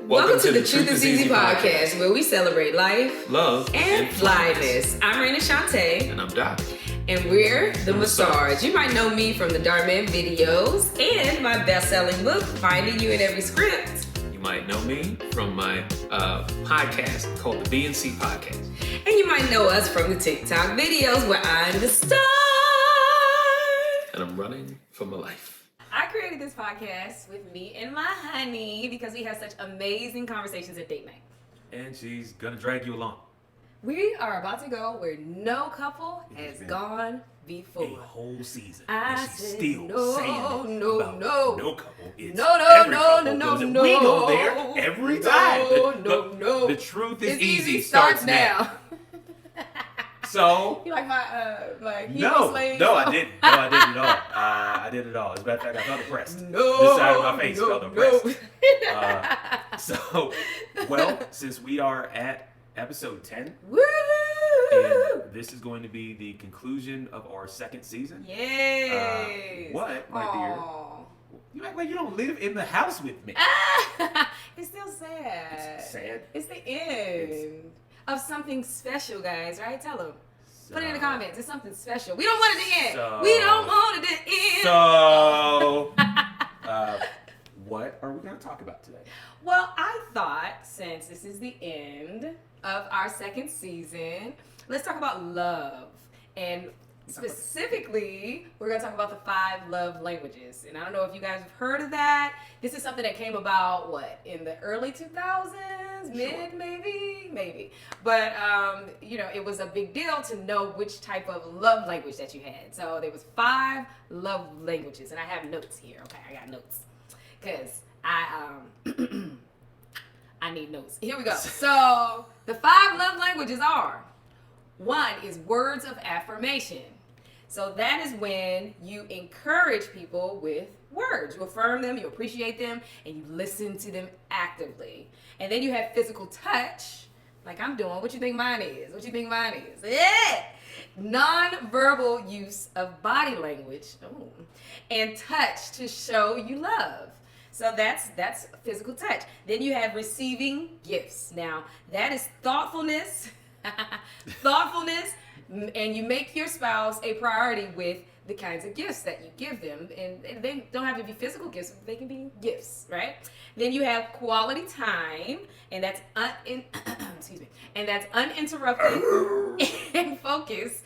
Welcome to the Truth is Easy podcast, where we celebrate life, love, and flyness. I'm Raina Shantae. And I'm Doc. And we're the Massage. You might know me from the Darman videos and my best-selling book, Finding You in Every Script. You might know me from my podcast called the B&C Podcast. And you might know us from the TikTok videos where I'm the star. And I'm running for my life. I created this podcast with me and my honey because we have such amazing conversations at date night. And she's gonna drag you along. We are about to go where no couple has gone before. A whole season. And she's still saying no couple. It's no. We go there every time. No. The truth is easy starts now. So you like my no, slave? No, I didn't. No, I didn't at all. I did it all. As a matter of fact, I felt oppressed. No, this side of my face felt oppressed. Since we are at episode 10, woo! and this is going to be the conclusion of our second season. Yay! What, my dear? You act like you don't live in the house with me. It's still sad. It's sad. It's the end of something special, guys. Right? Tell them. Put it in the comments. It's something special. We don't want it to end. We don't want it to end. So, what are we going to talk about today? Well, I thought since this is the end of our second season, let's talk about love. And specifically, we're going to talk about the 5 love languages. And I don't know if you guys have heard of that. This is something that came about, in the early 2000s? Mid, maybe. But, it was a big deal to know which type of love language that you had. So there was 5 love languages. And I have notes here. Okay, I got notes. Because I need notes. Here we go. So the 5 love languages are: 1 is words of affirmation. So that is when you encourage people with words. You affirm them, you appreciate them, and you listen to them actively. And then you have physical touch, like I'm doing. What you think mine is? Yeah! Non-verbal use of body language. Ooh. And touch to show you love. So that's physical touch. Then you have receiving gifts. Now, that is thoughtfulness. And you make your spouse a priority with the kinds of gifts that you give them. And they don't have to be physical gifts, they can be gifts, right? Then you have quality time, and that's uninterrupted and focused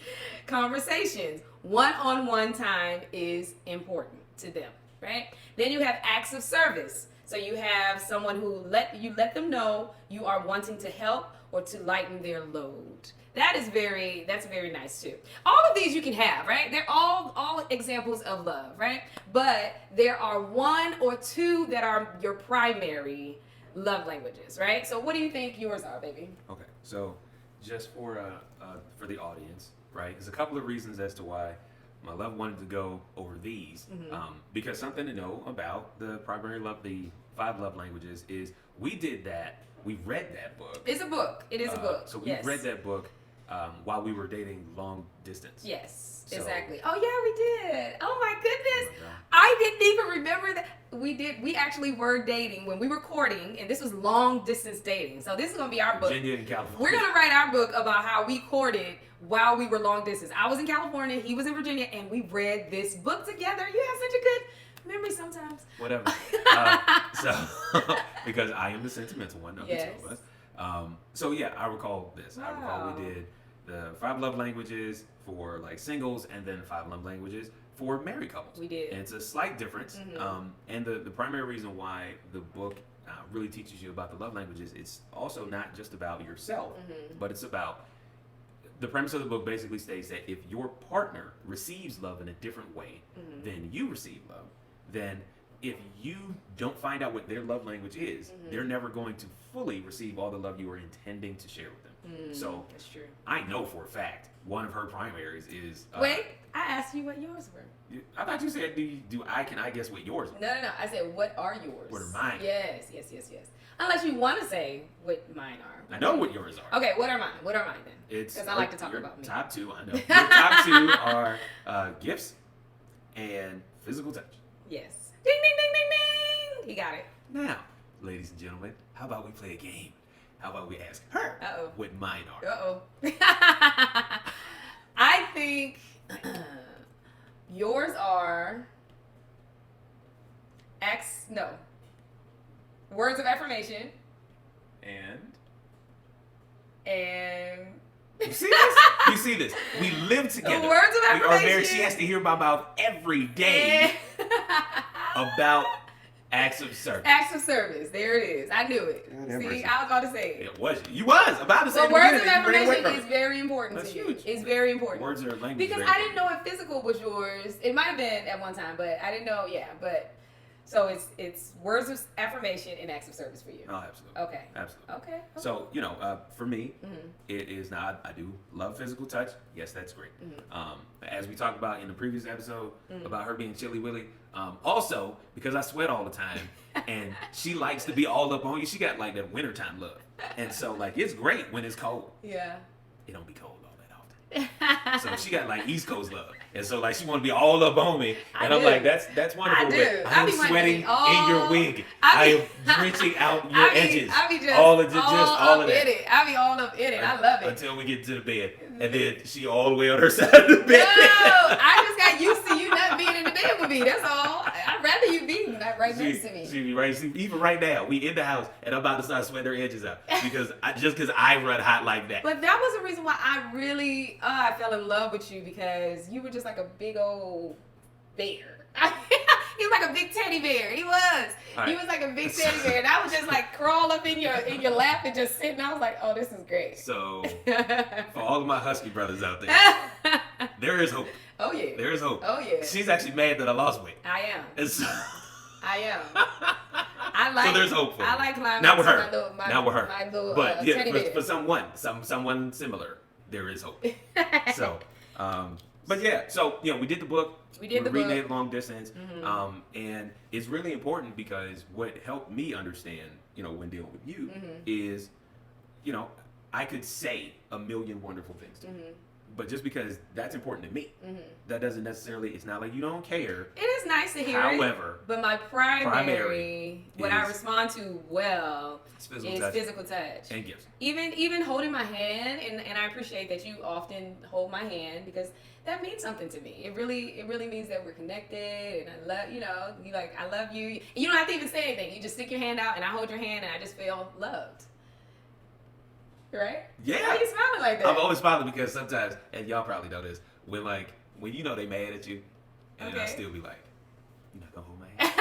conversations. One-on-one time is important to them, right? Then you have acts of service. So you have someone who let them know you are wanting to help or to lighten their load. That's very nice too. All of these you can have, right? They're all examples of love, right? But there are 1 or 2 that are your primary love languages, right? So what do you think yours are, baby? Okay, so just for the audience, right? There's a couple of reasons as to why my love wanted to go over these. Mm-hmm. Because something to know about the primary love, the 5 love languages, is we did that. We read that book. It's a book. It is a book. So we read that book while we were dating long distance. Yes, So, exactly. Oh yeah, we did. Oh my goodness. I didn't even remember that. We actually were dating when we were courting, and this was long distance dating. So this is gonna be our book. Virginia and California. We're gonna write our book about how we courted while we were long distance. I was in California, he was in Virginia, and we read this book together. You have such a good memory sometimes. Whatever. Because I am the sentimental one of the 2 of us. I recall this. Wow. I recall we did the 5 love languages for like singles, and then 5 love languages for married couples. We did. And it's a slight difference. Mm-hmm. And the primary reason why the book really teaches you about the love languages, it's also not just about yourself, but it's about, the premise of the book basically states that if your partner receives love in a different way than you receive love, then if you don't find out what their love language is, they're never going to fully receive all the love you are intending to share with them. So that's true. I know for a fact one of her primaries is. Wait, I asked you what yours were. I thought you said, can I guess what yours were? No. I said, what are yours? What are mine? Yes. Unless you want to say what mine are. I know what yours are. Okay, what are mine? Then? Because I like to talk about me. Top 2, I know. Your top 2 are gifts and physical touch. Yes. Ding, ding, ding, ding, ding. He got it. Now, ladies and gentlemen, how about we play a game? How about we ask her what mine are? I think yours are words of affirmation. And you see this? You see this? We live together. Words of affirmation. We are married. She has to hear my mouth every day about acts of service. Acts of service. There it is. I knew it. See, I was about to say it. It was you. You was about to say it. Words of affirmation is very important to you. Huge. It's very important. Words are language. Because I didn't know if physical was yours. It might have been at one time, but I didn't know. Yeah, but. So it's words of affirmation and acts of service for you. Oh, absolutely. Okay. Absolutely. Okay. So, for me, it is now, I do love physical touch. Yes, that's great. As we talked about in the previous episode about her being chilly willy, also because I sweat all the time and she likes to be all up on you. She got like that wintertime love. And so like it's great when it's cold. Yeah. It don't be cold all that often. So she got like East Coast love. And so like she want to be all up on me. And I'm like, that's wonderful. I do. But I'm sweating in your wig. I am drenching out your edges. I be just all of that. I be all up in it. I love it. Until we get to the bed. And then she all the way on her side of the bed. No, I just got used to you not being in the bed with me. That's all. I'd rather you be right next to me. She be right. Even right now, we in the house and I'm about to start sweating her edges out because I run hot like that. But that was the reason why I really I fell in love with you, because you were just like a big old bear. He was like a big teddy bear. He was. Right. He was like a big teddy bear, and I would just like crawl up in your lap and just sit. And I was like, "Oh, this is great." So, for all of my husky brothers out there, there is hope. Oh yeah. There is hope. Oh yeah. She's actually mad that I lost weight. I am. I am. So there's hope for I like climbing. Not with her. Not with her. My little, but yeah, teddy bear. for someone similar, there is hope. So, but yeah, so we did the book. We're reading it long distance, and it's really important because what helped me understand, when dealing with you, is, I could say a million wonderful things to you. But just because that's important to me, that doesn't necessarily, it's not like you don't care. It is nice to hear However, but my primary what I respond to well is physical touch. And gifts. Even holding my hand, and I appreciate that you often hold my hand, because that means something to me. It really means that we're connected, and I love, you like, I love you. You don't have to even say anything. You just stick your hand out and I hold your hand and I just feel loved. Right? Yeah. Why are you smiling like that? I'm always smiling because sometimes, and y'all probably know this, when they mad at you, and then I still be like, "You're not gonna hold my hand."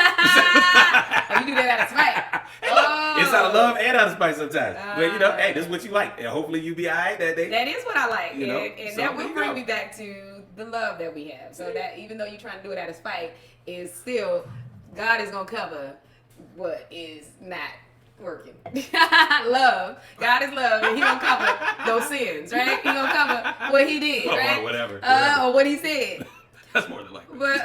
Oh, you do that out of spite. Hey, it's out of love and out of spite sometimes. But hey, this is what you like, and hopefully you be alright that day. That is what I like, and so that will bring me back to the love that we have. So that even though you're trying to do it out of spite, is still God is gonna cover what is not working. Love. God is love, and He gonna cover those sins, right? He gonna cover what He did, right? Or whatever. Or what He said. That's more than likely. But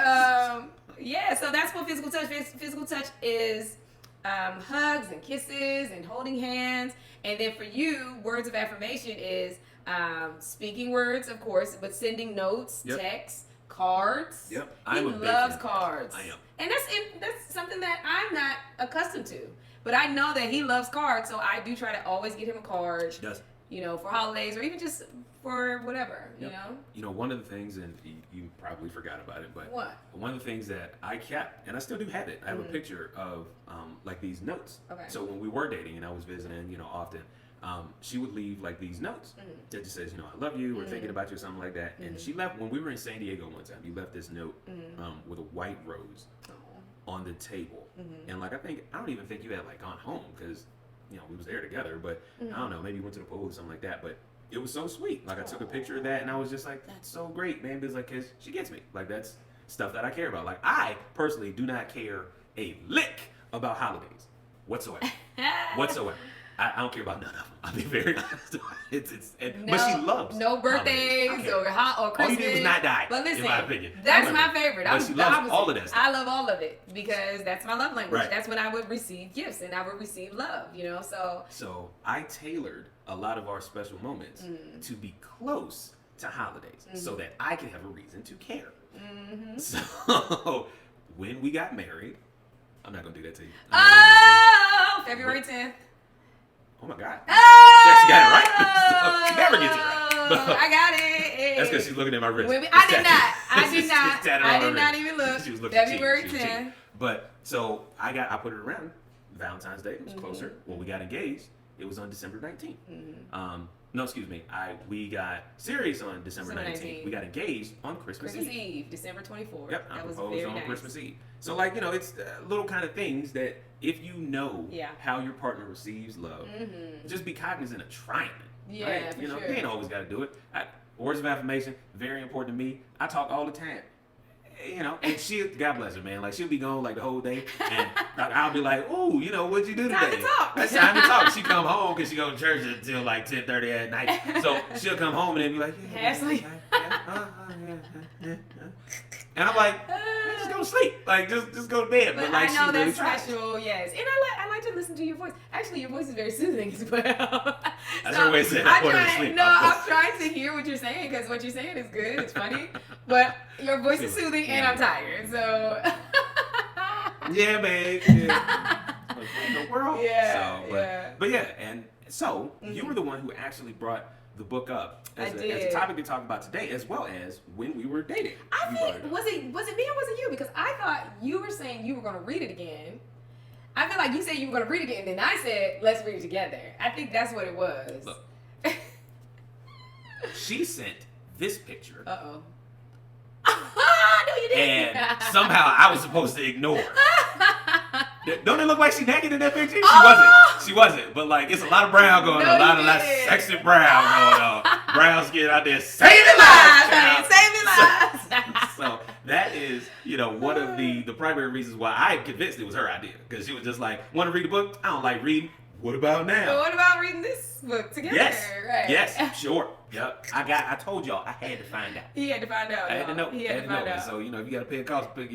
yeah, so that's what physical touch is. Physical touch is hugs and kisses and holding hands. And then for you, words of affirmation is speaking words, of course, but sending notes, texts, cards. Yep. He loves cards. I am. And that's something that I'm not accustomed to. But I know that he loves cards, so I do try to always get him a card. She does. For holidays or even just for whatever, One of the things, and you probably forgot about it, but what? One of the things that I kept, and I still do have it, I have a picture of like these notes. Okay. So when we were dating and I was visiting, often, she would leave like these notes that just says, I love you, or thinking about you, or something like that. And she left, when we were in San Diego one time, you left this note with a white rose on the table. And like, I don't even think you had like gone home, because we was there together, but I don't know, maybe you went to the pool or something like that, but it was so sweet. Like, I took a picture of that and I was just like, that's so great, man, because like, cause she gets me. Like, that's stuff that I care about. Like, I personally do not care a lick about holidays whatsoever. I don't care about none of them. I'll be very honest. But she loves no birthdays or Christmas. All you did was not die. But listen, in my opinion, that's my favorite. But she loves all of that stuff. I love all of it because that's my love language. Right. That's when I would receive gifts and I would receive love. So I tailored a lot of our special moments to be close to holidays, so that I can have a reason to care. So when we got married, I'm not gonna do that to you. 12th, February 10th. Oh my God. Oh! She actually got it right. She never gets it right. I got it. That's because she's looking at my wrist. I did not. I did It's not. tatted on I her did not wrist. even look. She was looking February cheating. 10th. But so I put it around Valentine's Day. It was closer. When we got engaged, it was on December 19th. No, excuse me. We got serious on December 19th. We got engaged on Christmas Eve. December 24th. Yep, I That was proposed very on nice. Christmas Eve. So, like, it's little kind of things that if you know how your partner receives love, just be cognizant of trying it. Yeah, right? for You sure. ain't always got to do it. Words of affirmation, very important to me. I talk all the time. And God bless her, man. Like, she'll be gone like the whole day, and I'll be like, "Ooh, what'd you do today?" Time to talk. It's time to talk. She come home because she go to church until like 10:30 at night. So she'll come home and then be like, and I'm like, just go to sleep. Like, just go to bed. But like, I know she really that's tries. special, yes. And I like to listen to your voice. Actually, your voice is very soothing as well. That's her way of saying I put her to sleep. I'm trying to hear what you're saying because what you're saying is good. It's funny. But your voice is soothing and I'm tired. So. Yeah, babe. Yeah. In the world. Yeah. But yeah, and so you were the one who actually brought the book up as a topic to talk about today, as well as when we were dating. I think was it me or was it you? Because I thought you were saying you were going to read it again. I feel like you said you were going to read it again, and then I said let's read it together. I think that's what it was. Look, she sent this picture. Uh-oh. No, you didn't. And somehow I was supposed to ignore. Don't it look like she naked in that picture? She wasn't. But like, it's a lot of brown going on. A lot of that sexy brown going on. Brown skin out there. Saving lives, honey. Saving lives. So that is, one of the primary reasons why I convinced it was her idea. Because she was just like, want to read a book? I don't like reading. What about now? Well, what about reading this book together? Yes. Right. Yes. Sure. Yep. I told y'all I had to find out. He had to find out. I had to know. He had to find out. So, if you got to pay a cost, they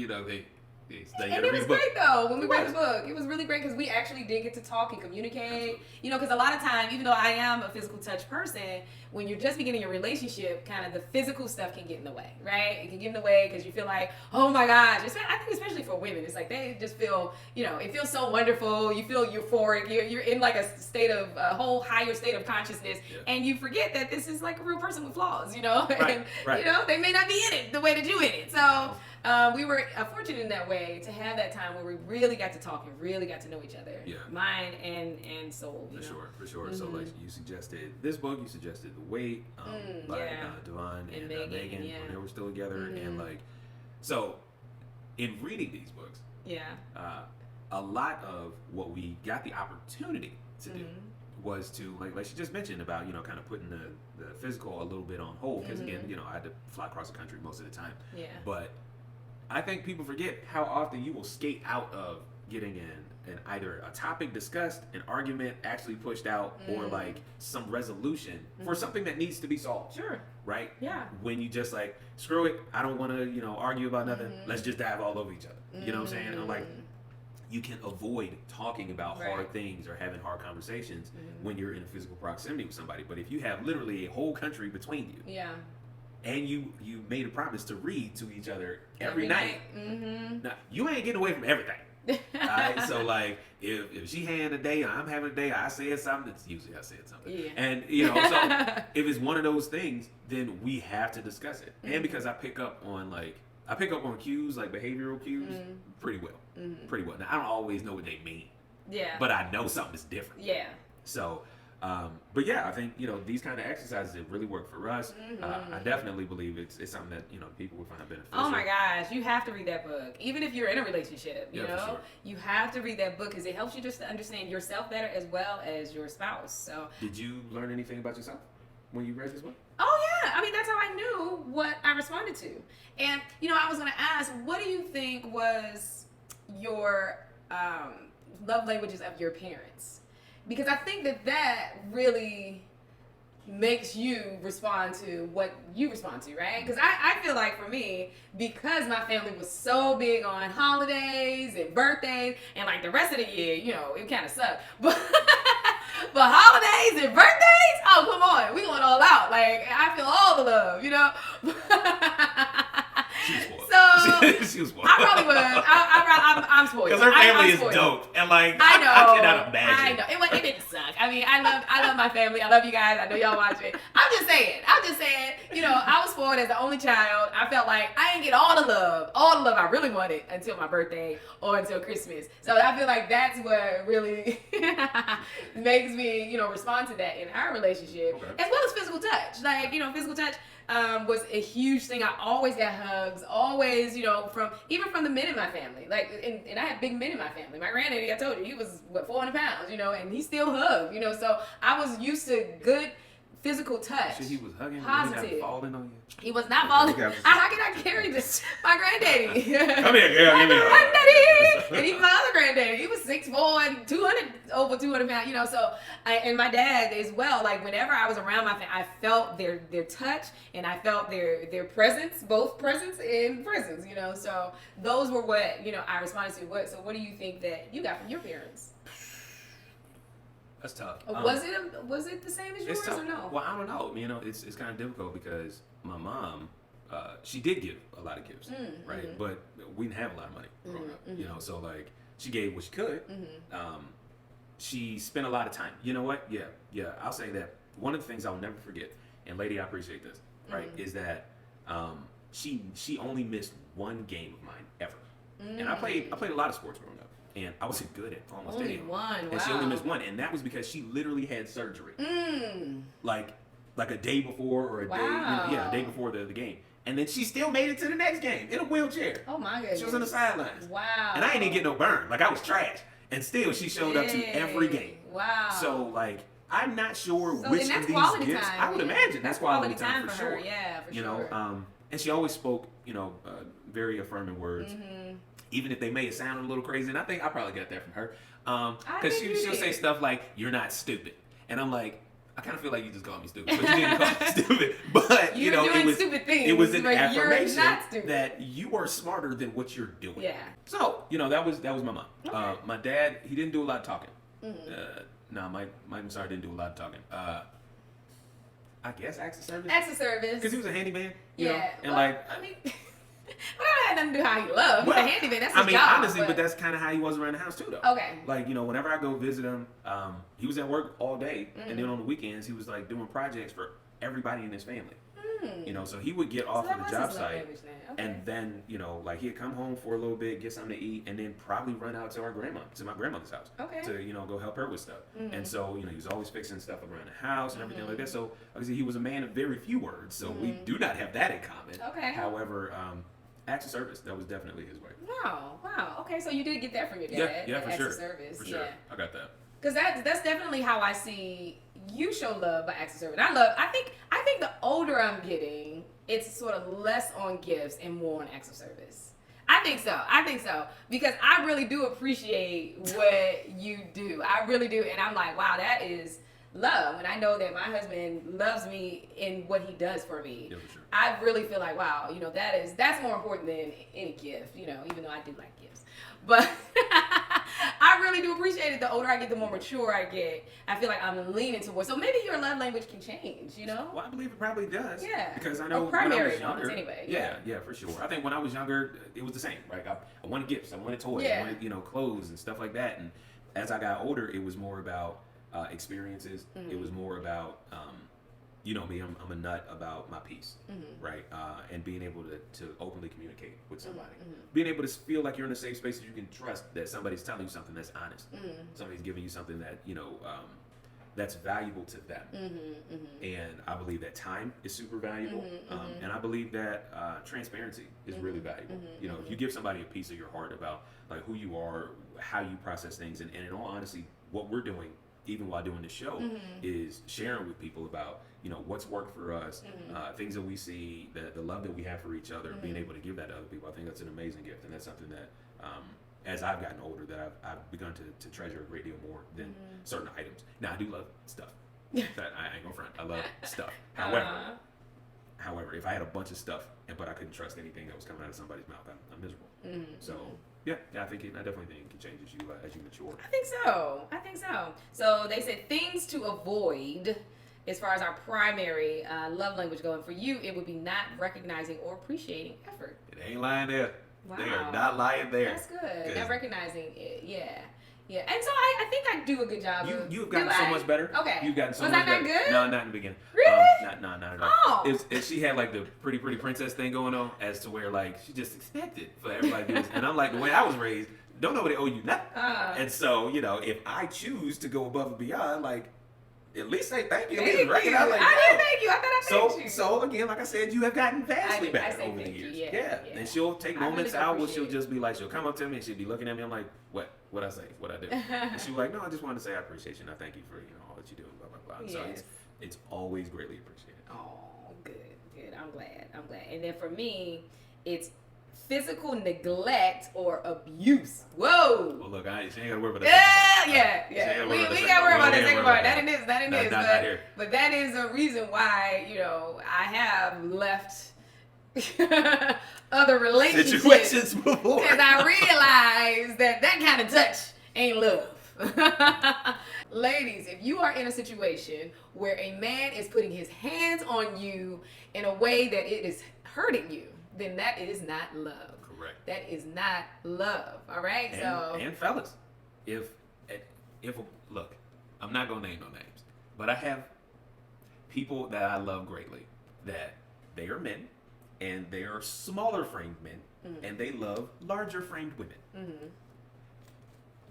And it was great though when we read the book. It was really great because we actually did get to talk and communicate. Because a lot of time, even though I am a physical touch person, when you're just beginning your relationship, kind of the physical stuff can get in the way, right? It can get in the way because you feel like, oh my gosh. I think especially for women, it's like they just feel, it feels so wonderful. You feel euphoric. You're in like a whole higher state of consciousness, and you forget that this is like a real person with flaws, Right, and they may not be in it the way that you in it. So. We were fortunate in that way to have that time where we really got to talk and really got to know each other, mind and soul. For sure. So like you suggested this book, you suggested The Wait by Devon and Megan when they were still together, and like so in reading these books, a lot of what we got the opportunity to do was to like she just mentioned about kind of putting the physical a little bit on hold because again I had to fly across the country most of the time, but I think people forget how often you will skate out of getting in either a topic discussed, an argument actually pushed out, or like some resolution for something that needs to be solved. Sure. Right? Yeah. When you just like, screw it, I don't want to, argue about nothing. Let's just dive all over each other. You know what I'm saying? And like, you can avoid talking about hard things or having hard conversations when you're in a physical proximity with somebody. But if you have literally a whole country between you, and you made a promise to read to each other every night. Now, you ain't getting away from everything. Alright? So like if she had a day or I'm having a day, I said something, it's usually I said something. Yeah. And so if it's one of those things, then we have to discuss it. And because I pick up on cues, like behavioral cues, pretty well. Pretty well. Now I don't always know what they mean. Yeah. But I know something is different. Yeah. So but yeah, I think these kind of exercises that really work for us. I definitely believe it's something that people would find beneficial. Oh my gosh, you have to read that book, even if you're in a relationship. You know, for sure. You have to read that book because it helps you just to understand yourself better as well as your spouse. So, did you learn anything about yourself when you read this book? Oh yeah, I mean that's how I knew what I responded to, and I was gonna ask, what do you think was your love languages of your parents? Because I think that really makes you respond to what you respond to, right? Because I feel like for me, because my family was so big on holidays and birthdays, and like the rest of the year, it kind of sucked. But holidays and birthdays, oh, come on. We going all out. Like, I feel all the love, She was spoiled. So, she was spoiled. I probably was. I'm spoiled. spoiled. Because her family I'm is spoiled. dope, and like I know. I cannot imagine. I know. It didn't suck. I mean, I love my family. I love you guys. I know y'all watch it. I'm just saying. You know, I was spoiled as the only child. I felt like I didn't get all the love I really wanted until my birthday or until Christmas. So I feel like that's what really makes me, you know, respond to that in our relationship, as well as physical touch. Like, you know, physical touch was a huge thing. I always got hugs, always, you know, even from the men in my family. Like, and I had big men in my family. My granddaddy, I told you, he was 400 pounds, you know, and he still hugged, you know. So I was used to good physical touch. Shit, he was hugging. Positive. He not falling on you. He was not falling. How can I carry this? My granddaddy. Come here, girl. My Give me a granddaddy. And even my other granddaddy, he was 6'4" and over 200 pounds. You know, so and my dad as well. Like whenever I was around my family, I felt their touch and I felt their presence, both presence and presence. You know, so those were what, you know, I responded to. What do you think that you got from your parents? That's tough. Was it the same as yours or no? Well, I don't know. You know, it's kind of difficult because my mom, she did give a lot of gifts, right? Mm-hmm. But we didn't have a lot of money growing up. You know, so like she gave what she could. She spent a lot of time. You know what? Yeah. I'll say that one of the things I'll never forget, and lady, I appreciate this, right? Is that she only missed one game of mine ever, and I played a lot of sports growing up. And I wasn't good at almost any of them. One, and she only missed one, and that was because she literally had surgery, like a day before or a day before the game, and then she still made it to the next game in a wheelchair. Oh my goodness! She was on the sidelines. Wow! And I didn't even get no burn. Like I was trash, and still she showed up to every game. Wow! So like I'm not sure which of these gifts. Time. I would imagine that's quality time for her. sure. Yeah, for you sure. know, and she always spoke, you know, very affirming words. Even if they may have sounded a little crazy, and I think I probably got that from her, because she'll say stuff like "You're not stupid," and I'm like, I kind of feel like you just called me stupid, but you didn't call me stupid. But you know, doing stupid things, it was an but affirmation you're not stupid. that you are smarter than what you're doing. Yeah. So you know that was my mom. Okay. My dad, he didn't do a lot of talking. No, Mike, I'm sorry, didn't do a lot of talking. I guess acts of service. Acts of service. Because he was a handyman. You Yeah. know? And well, like, I mean. Well, that had nothing to do how he loved. He's a handyman. That's his job. Honestly, but that's kind of how he was around the house too, though. Okay. Like, you know, whenever I go visit him, he was at work all day, and then on the weekends he was like doing projects for everybody in his family. You know, so he would get off of the job site, and then you know, like he'd come home for a little bit, get something to eat, and then probably run out to my grandmother's house, to you know go help her with stuff. And so you know, he was always fixing stuff around the house and everything like that. So obviously, he was a man of very few words. So we do not have that in common. Okay. However, acts of service, that was definitely his way. Wow. Okay, so you did get that from your dad. Yeah, for acts sure. Of service. For sure, I got that. Because that's definitely how I see you show love by acts of service. I think the older I'm getting, it's sort of less on gifts and more on acts of service. I think so. Because I really do appreciate what you do. I really do. And I'm like, wow, that is love. And I know that my husband loves me in what he does for me. Yeah, for sure. I really feel like, wow, you know, that's more important than any gift, you know, even though I do like gifts. But I really do appreciate it. The older I get, the more mature I get. I feel like I'm leaning towards. So maybe your love language can change, you know? Well, I believe it probably does. Yeah. Because I know primary when I was younger. Anyway. Yeah, for sure. I think when I was younger, it was the same. Right? I wanted gifts. I wanted toys. I wanted, you know, clothes and stuff like that. And as I got older, it was more about experiences. It was more about you know me, I'm a nut about my peace, right? And being able to openly communicate with somebody. Being able to feel like you're in a safe space that you can trust that somebody's telling you something that's honest. Somebody's giving you something that, you know, that's valuable to them. And I believe that time is super valuable. And I believe that transparency is really valuable. You know, if you give somebody a piece of your heart about like who you are, how you process things, and in all honesty, what we're doing, even while doing the show, is sharing with people about, you know, what's worked for us, things that we see, the love that we have for each other, being able to give that to other people. I think that's an amazing gift, and that's something that, as I've gotten older, that I've begun to treasure a great deal more than certain items. Now, I do love stuff. That I ain't gonna front. I love stuff. However, if I had a bunch of stuff, but I couldn't trust anything that was coming out of somebody's mouth, I'm miserable. So. Yeah, I definitely think it can change as you mature. I think so. So they said things to avoid as far as our primary love language going. For you, it would be not recognizing or appreciating effort. It ain't lying there. Wow. They are not lying there. That's good. Now recognizing it. Yeah. Yeah. And so I think I do a good job. You've gotten so much better. Okay. You've gotten so Was much I better. not good? No, not in the beginning. Really? Not at all. Oh. She had like the pretty princess thing going on, as to where like she just expected for everybody to do this. And I'm like, the way I was raised, don't nobody owe you nothing. And so, if I choose to go above and beyond, like, at least say thank you. At least recognize, like, I didn't thank you. I thought I thanked you. So again, like I said, you have gotten vastly better over the thank you. years. Yeah. And she'll take moments really out where she'll appreciate just be like, she'll come up to me and she'll be looking at me. I'm like, what I say, what I do. And she'll be like, no, I just wanted to say I appreciate you and I thank you for all that you do. Blah blah blah. Yes. So it's always greatly appreciated. Oh, good. I'm glad. And then for me, it's physical neglect or abuse. Whoa. Well, look, she ain't gotta worry about that. Yeah. We gotta worry about that second part. That it is. But that is a reason why, I have left other relationships. Situations before. Because I realized that kind of touch ain't love. Ladies, if you are in a situation where a man is putting his hands on you in a way that it is hurting you, then that is not love. Correct. That is not love. All right. And fellas, if look, I'm not gonna name no names, but I have people that I love greatly that they are men and they are smaller framed men and they love larger framed women. Mm-hmm.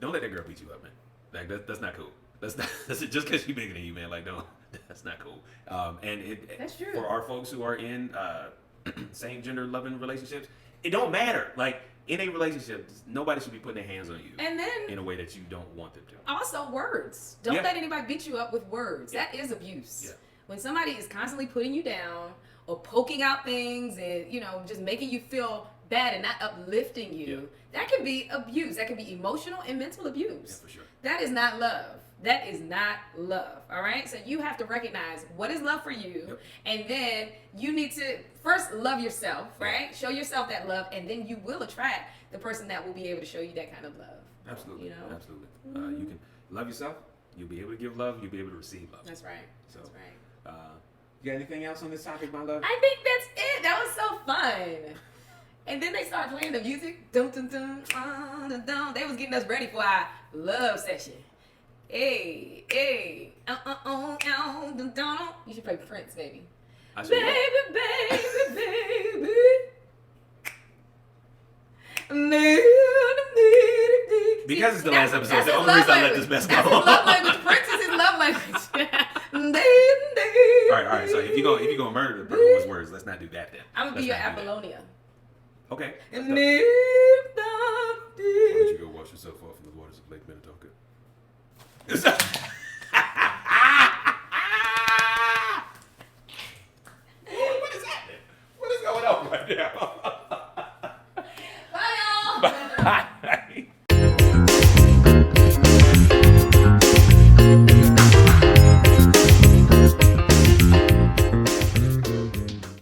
Don't let that girl beat you up, man. Like that's not cool. That's just because she's bigger than you, man. Like don't. That's not cool. That's true. For our folks who are in same gender loving relationships, it don't matter. Like in a relationship, nobody should be putting their hands on you and then in a way that you don't want them to. Also, words. Don't let anybody beat you up with words. That is abuse. Yeah. When somebody is constantly putting you down or poking out things and just making you feel bad and not uplifting you, that can be abuse. That can be emotional and mental abuse. Yeah, for sure. That is not love. That is not love, all right? So you have to recognize what is love for you, and then you need to first love yourself, right? Show yourself that love, and then you will attract the person that will be able to show you that kind of love. Absolutely, absolutely. You can love yourself. You'll be able to give love. You'll be able to receive love. That's right. So, that's right. You got anything else on this topic, my love? I think that's it. That was so fun. And then they start playing the music. Dun, dun, dun, dun, dun. They was getting us ready for our love session. Hey, dun, dun. You should play Prince, baby. Baby. Because it's the last episode, the only reason I let this mess go. That's his love language. Prince is his love language. All right. So if you gonna murder the person with words, let's not do that then. I'm gonna be your Apollonia. Okay. Why don't you go wash yourself off in the waters of Lake Minnetonka?